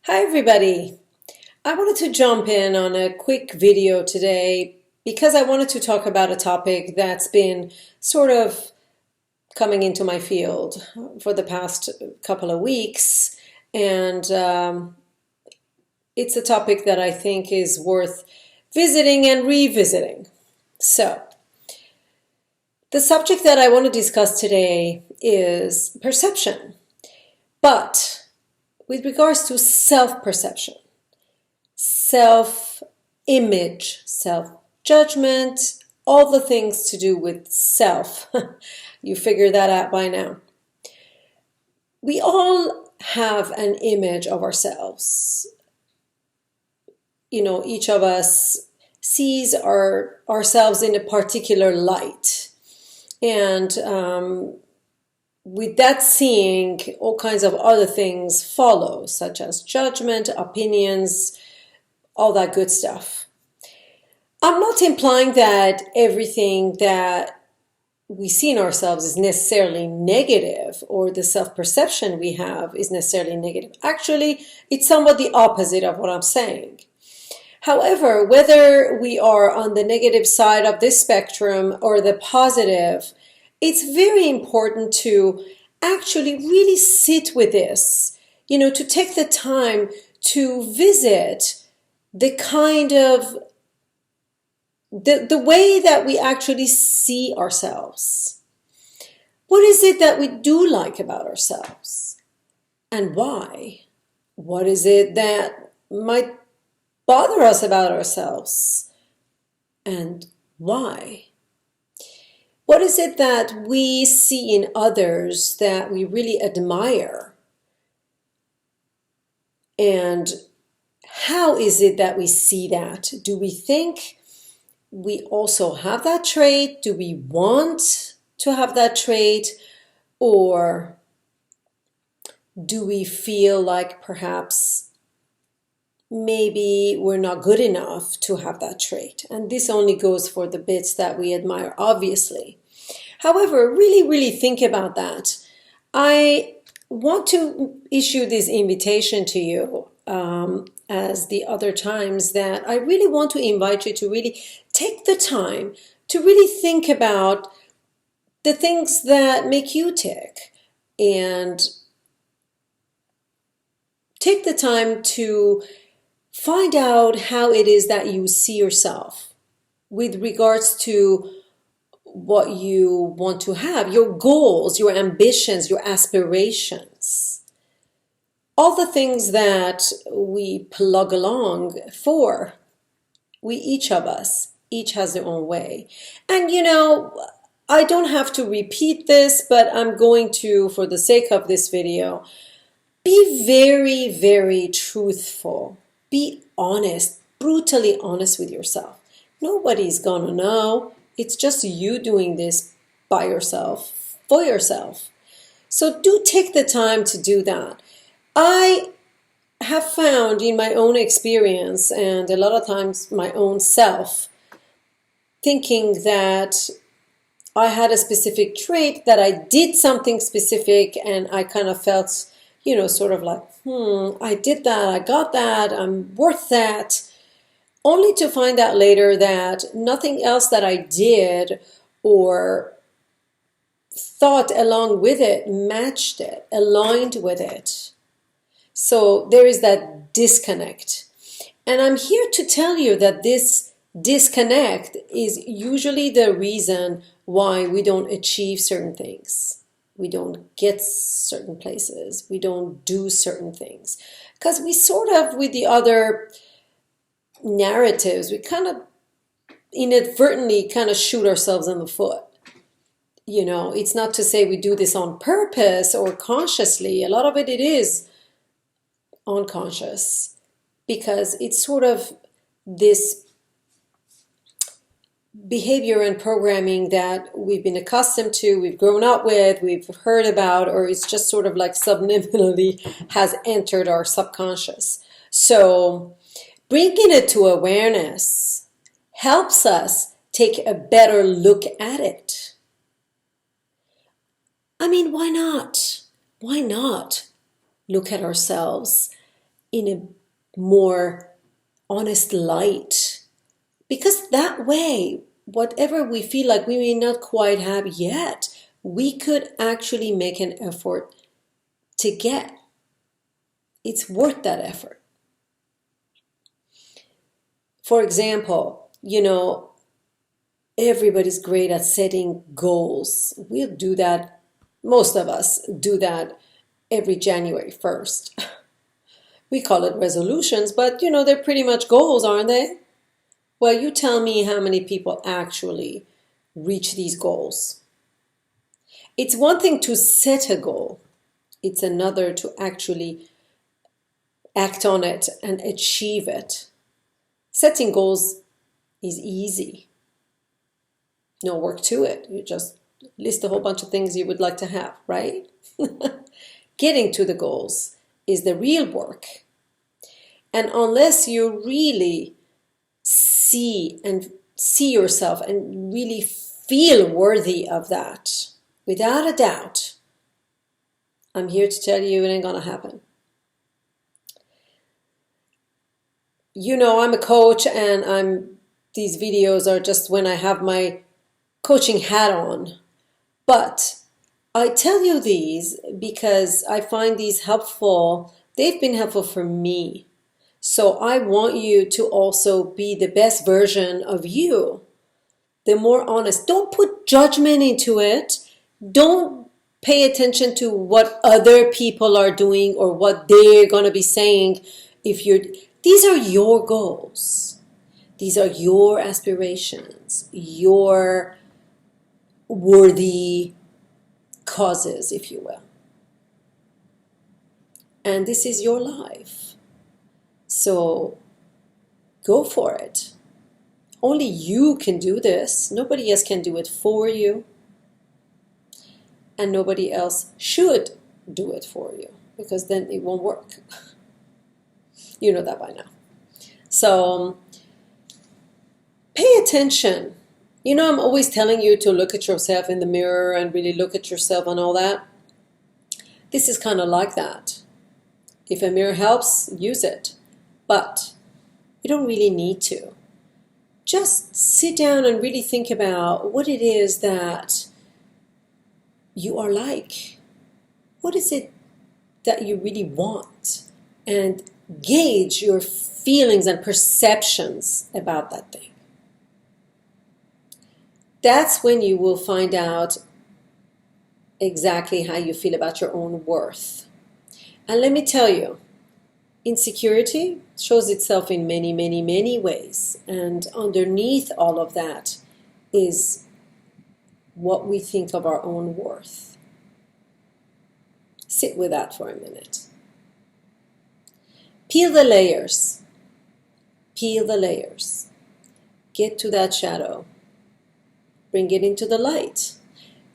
Hi everybody. I wanted to jump in on a quick video today because I wanted to talk about a topic that's been sort of coming into my field for the past couple of weeks. And it's a topic that I think is worth visiting and revisiting. So, the subject that I want to discuss today is perception, but with regards to self-perception, self-image, self-judgment, all the things to do with self. You figure that out by now. We all have an image of ourselves. Each of us sees ourselves in a particular light. And with that seeing, all kinds of other things follow, such as judgment, opinions, all that good stuff. I'm not implying that everything that we see in ourselves is necessarily negative, or the self-perception we have is necessarily negative. Actually, it's somewhat the opposite of what I'm saying. However, whether we are on the negative side of this spectrum or the positive, it's very important to actually really sit with this, to take the time to visit the kind of the way that we actually see ourselves. What is it that we do like about ourselves? And why? What is it that might bother us about ourselves? And why? What is it that we see in others that we really admire? And how is it that we see that? Do we think we also have that trait? Do we want to have that trait? Or do we feel like perhaps maybe we're not good enough to have that trait? And this only goes for the bits that we admire, obviously. However, really, really think about that. I want to issue this invitation to you, as the other times, that I really want to invite you to really take the time to really think about the things that make you tick, and take the time to find out how it is that you see yourself with regards to what you want to have, your goals, your ambitions, your aspirations, all the things that we plug along for. Each of us, each has their own way. And I don't have to repeat this, but I'm going to, for the sake of this video, be very, very truthful. Be honest, brutally honest with yourself. Nobody's gonna know. It's just you doing this by yourself, for yourself. So do take the time to do that. I have found in my own experience, and a lot of times my own self, thinking that I had a specific trait, that I did something specific, and I kind of felt, sort of like, I did that, I got that, I'm worth that, only to find out later that nothing else that I did or thought along with it matched it, aligned with it. So there is that disconnect. And I'm here to tell you that this disconnect is usually the reason why we don't achieve certain things. We don't get certain places. We don't do certain things. Because we sort of, with the other narratives, we kind of inadvertently kind of shoot ourselves in the foot. It's not to say we do this on purpose or consciously. A lot of it is unconscious, because it's sort of this behavior and programming that we've been accustomed to, we've grown up with, we've heard about, or it's just sort of like subliminally has entered our subconscious. So bringing it to awareness helps us take a better look at it. I mean, why not? Why not look at ourselves in a more honest light. Because that way, whatever we feel like we may not quite have yet, we could actually make an effort to get. It's worth that effort. For example, everybody's great at setting goals. We'll do that. Most of us do that every January 1st. We call it resolutions, but they're pretty much goals, aren't they? Well, you tell me how many people actually reach these goals. It's one thing to set a goal. It's another to actually act on it and achieve it. Setting goals is easy. No work to it. You just list a whole bunch of things you would like to have, right? Getting to the goals is the real work. And unless you really see yourself and really feel worthy of that, without a doubt, I'm here to tell you it ain't gonna happen. I'm a coach, and these videos are just when I have my coaching hat on. But I tell you these because I find these helpful. They've been helpful for me. So I want you to also be the best version of you. The more honest. Don't put judgment into it. Don't pay attention to what other people are doing or what they're going to be saying. These are your goals. These are your aspirations, your worthy causes, if you will. And this is your life. So go for it. Only you can do this. Nobody else can do it for you. And nobody else should do it for you, because then it won't work. You know that by now. So pay attention. I'm always telling you to look at yourself in the mirror and really look at yourself and all that. This is kind of like that. If a mirror helps, use it. But you don't really need to. Just sit down and really think about what it is that you are like. What is it that you really want? And gauge your feelings and perceptions about that thing. That's when you will find out exactly how you feel about your own worth. And let me tell you, insecurity shows itself in many, many, many ways. And underneath all of that is what we think of our own worth. Sit with that for a minute. Peel the layers. Peel the layers. Get to that shadow. Bring it into the light.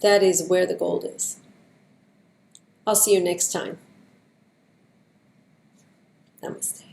That is where the gold is. I'll see you next time. Namaste.